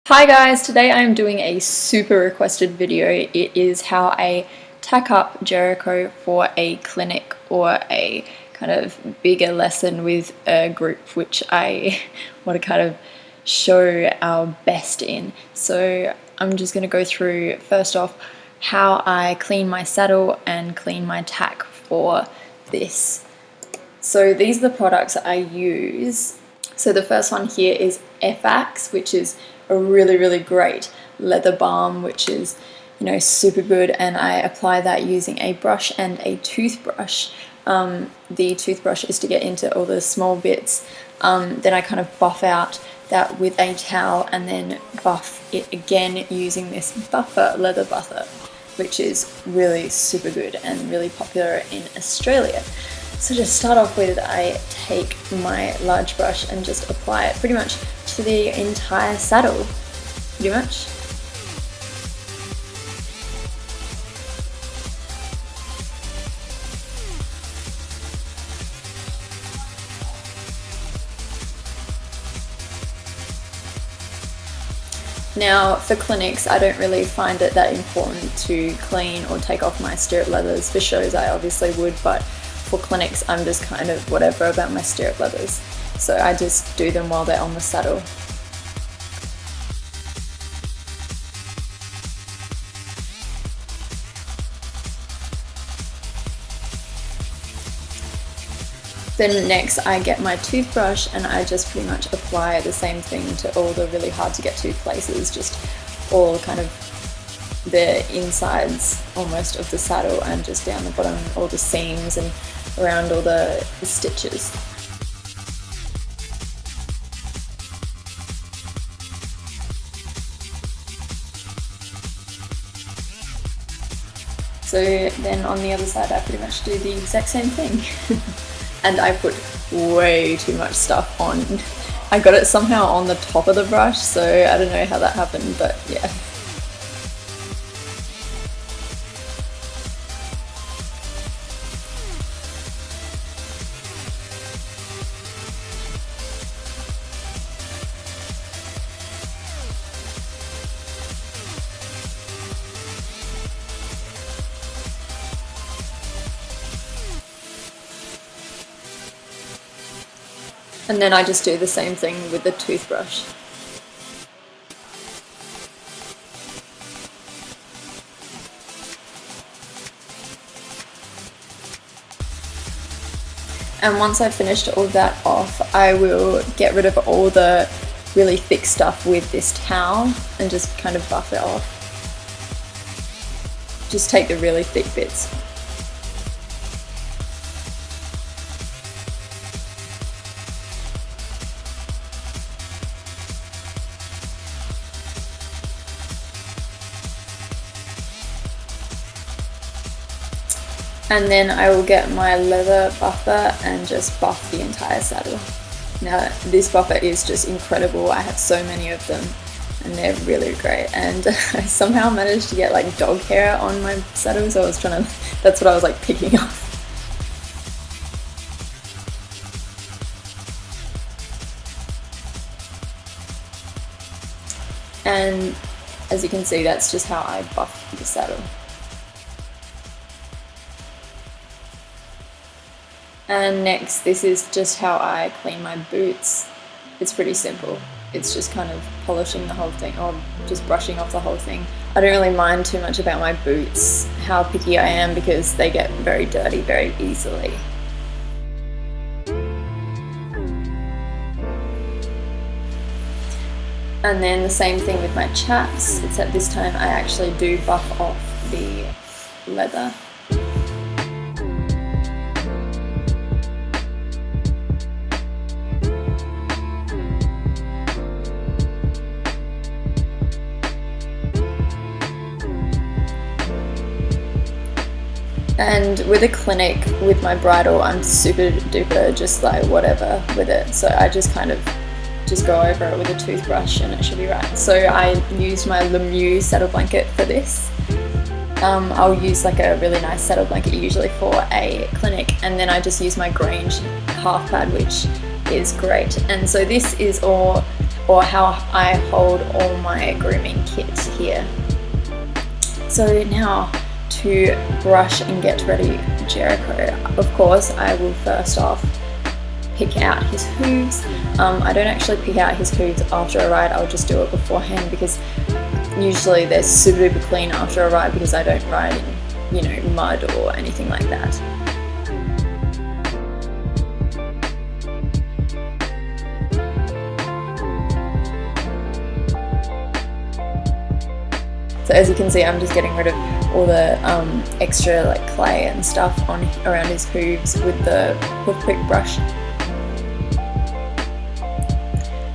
Hi guys, today I'm doing a super requested video. It is how I tack up Jericho for a clinic or a kind of bigger lesson with a group which I want to kind of show our best in. So I'm just going to go through first off how I clean my saddle and clean my tack for this. So these are the products I use. So the first one here is FX, which is a really great leather balm, which is, super good, and I apply that using a brush and a toothbrush. The toothbrush is to get into all the small bits. Then I kind of buff out that with a towel and then buff it again using this leather buffer, which is really super good and really popular in Australia. So to start off with, I take my large brush and just apply it pretty much to the entire saddle, pretty much. Now for clinics, I don't really find it that important to clean or take off my stirrup leathers. For shows I obviously would, but for clinics I'm just kind of whatever about my stirrup leathers. So I just do them while they're on the saddle. Then next I get my toothbrush and I just pretty much apply the same thing to all the really hard to get to places, just all kind of the insides almost of the saddle and just down the bottom, all the seams and around all the stitches. So then on the other side I pretty much do the exact same thing. And I put way too much stuff on. I got it somehow on the top of the brush, so I don't know how that happened, but yeah. And then I just do the same thing with the toothbrush. And once I've finished all that off, I will get rid of all the really thick stuff with this towel and just kind of buff it off. Just take the really thick bits. And then I will get my leather buffer and just buff the entire saddle. Now this buffer is just incredible. I have so many of them and they're really great. And I somehow managed to get like dog hair on my saddle, so I was trying to, that's what I was like picking up. And as you can see, that's just how I buff the saddle. And next, this is just how I clean my boots. It's pretty simple. It's just kind of polishing the whole thing or just brushing off the whole thing. I don't really mind too much about my boots, how picky I am, because they get very dirty very easily. And then the same thing with my chaps, except this time I actually do buff off the leather. And with a clinic, with my bridle, I'm super duper just like whatever with it. So I just kind of just go over it with a toothbrush and it should be right. So I used my Lemieux saddle blanket for this. I'll use like a really nice saddle blanket usually for a clinic, and then I just use my Grange half pad, which is great. And so this is all or how I hold all my grooming kits here. So now to brush and get ready Jericho. Of course, I will first off pick out his hooves. I don't actually pick out his hooves after a ride, I'll just do it beforehand, because usually they're super duper clean after a ride because I don't ride in, you know, mud or anything like that. So as you can see, I'm just getting rid of all the extra like clay and stuff on around his hooves with the hoof pick brush.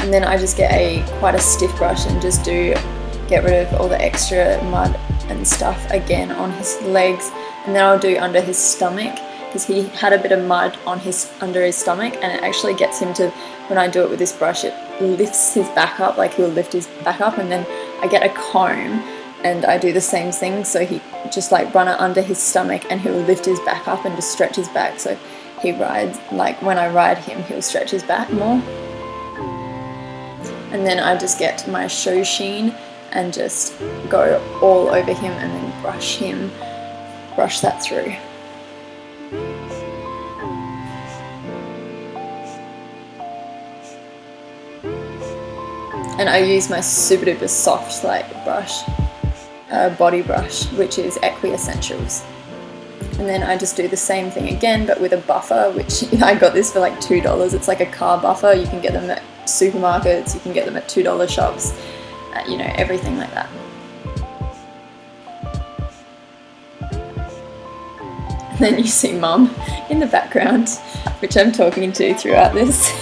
And then I just get quite a stiff brush and just get rid of all the extra mud and stuff again on his legs, and then I'll do under his stomach, because he had a bit of mud on under his stomach, and it actually gets him to, when I do it with this brush, it lifts his back up, like he'll lift his back up, and then I get a comb and I do the same thing, so he just like run it under his stomach and he'll lift his back up and just stretch his back, so he rides, like when I ride him, he'll stretch his back more. And then I just get my show sheen and just go all over him and then brush that through. And I use my super duper soft like brush, body brush, which is Equi Essentials. And then I just do the same thing again, but with a buffer, which I got this for like $2. It's like a car buffer. You can get them at supermarkets, you can get them at $2 shops, you know, everything like that. And then you see Mum in the background, which I'm talking to throughout this.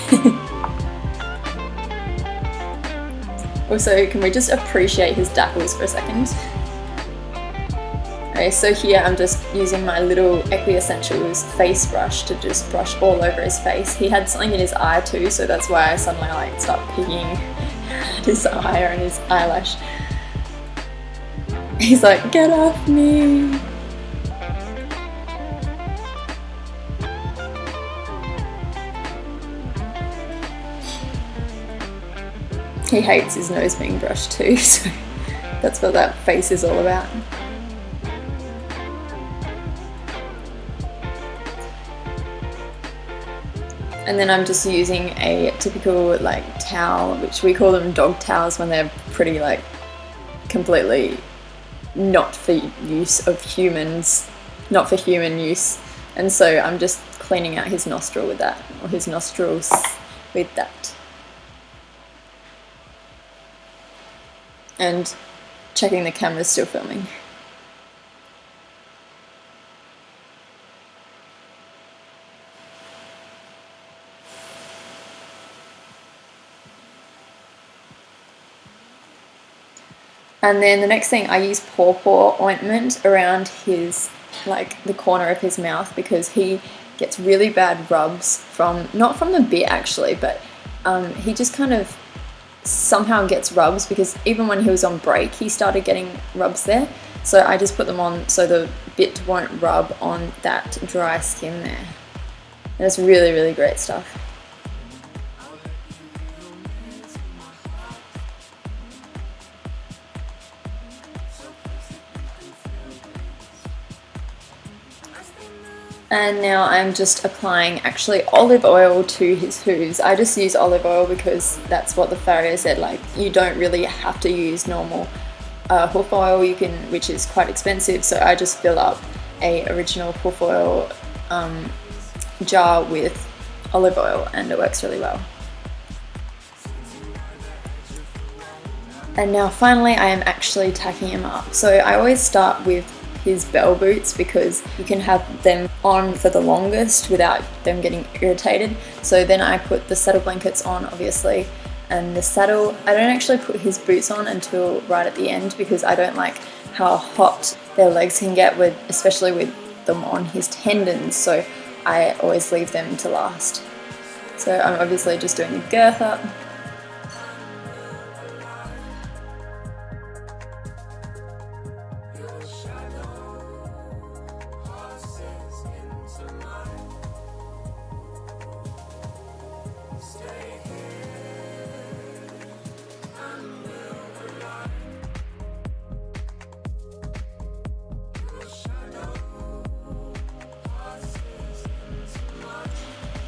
Also, can we just appreciate his dapples for a second? Okay, so here I'm just using my little Equi Essentials face brush to just brush all over his face. He had something in his eye too, so that's why I suddenly like start picking at his eye and his eyelash. He's like, get off me! He hates his nose being brushed too, so that's what that face is all about. And then I'm just using a typical like towel, which we call them dog towels when they're pretty like completely not for use of humans, not for human use. And so I'm just cleaning out his nostril with that, or his nostrils with that. And checking the camera's still filming. And then the next thing, I use paw ointment around his, like the corner of his mouth, because he gets really bad rubs from, not from the bit actually, but he just kind of somehow gets rubs, because even when he was on break he started getting rubs there, so I just put them on so the bit won't rub on that dry skin there, and it's really, really great stuff. And now I'm just applying actually olive oil to his hooves. I just use olive oil because that's what the farrier said, like you don't really have to use normal hoof oil, you can, which is quite expensive, so I just fill up a original hoof oil jar with olive oil and it works really well. And now finally I am actually tacking him up. So I always start with his bell boots because you can have them on for the longest without them getting irritated. So then I put the saddle blankets on, obviously, and the saddle, I don't actually put his boots on until right at the end because I don't like how hot their legs can get, with, especially with them on his tendons, so I always leave them to last. So I'm obviously just doing the girth up.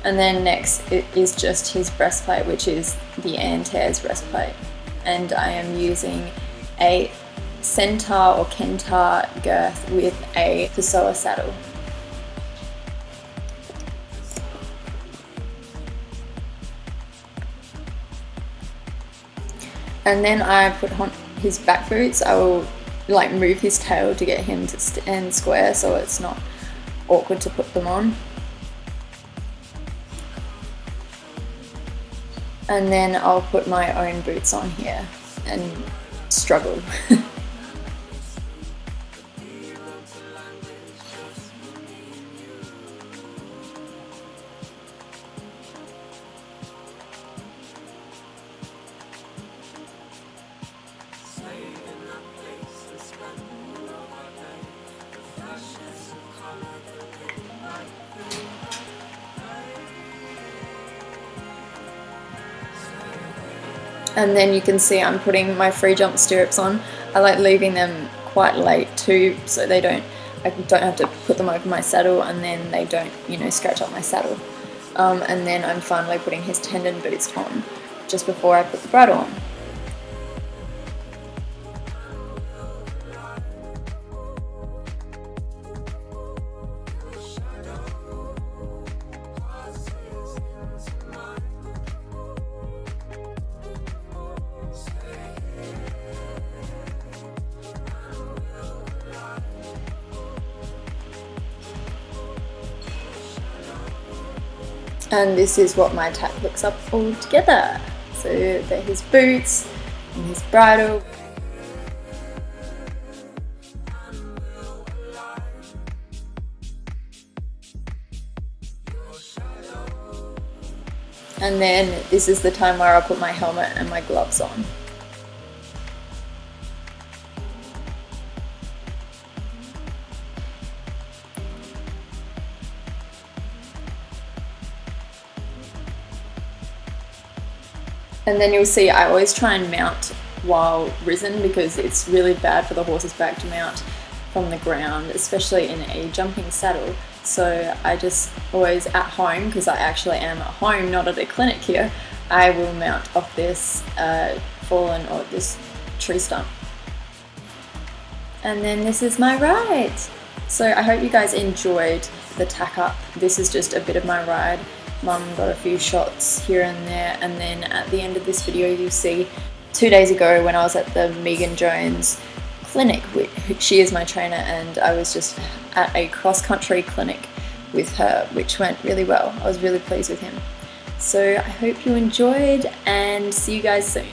And then next it is just his breastplate, which is the Antares breastplate. And I am using a Centaur or Kentaur girth with a Pessoa saddle. And then I put on his back boots. I will like move his tail to get him to stand square so it's not awkward to put them on. And then I'll put my own boots on here and struggle. And then you can see I'm putting my free jump stirrups on. I like leaving them quite late too, so I don't have to put them over my saddle, and then they don't, you know, scratch up my saddle. And then I'm finally putting his tendon boots on just before I put the bridle on. And this is what my tack looks up all together. So they're his boots and his bridle. And then this is the time where I'll put my helmet and my gloves on. And then you'll see I always try and mount while risen because it's really bad for the horse's back to mount from the ground, especially in a jumping saddle. So I just always at home, because I actually am at home, not at a clinic here, I will mount off this fallen or this tree stump. And then this is my ride. So I hope you guys enjoyed the tack up. This is just a bit of my ride. Mum got a few shots here and there, and then at the end of this video you'll see 2 days ago when I was at the Megan Jones clinic. She is my trainer, and I was just at a cross-country clinic with her, which went really well. I was really pleased with him. So I hope you enjoyed, and see you guys soon.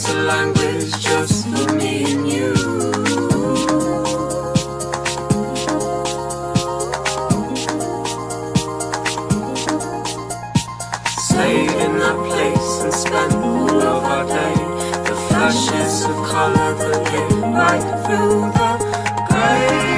a language just for me and you. Stayed in that place and spent all of our day. The flashes of colour that hit right through the grey.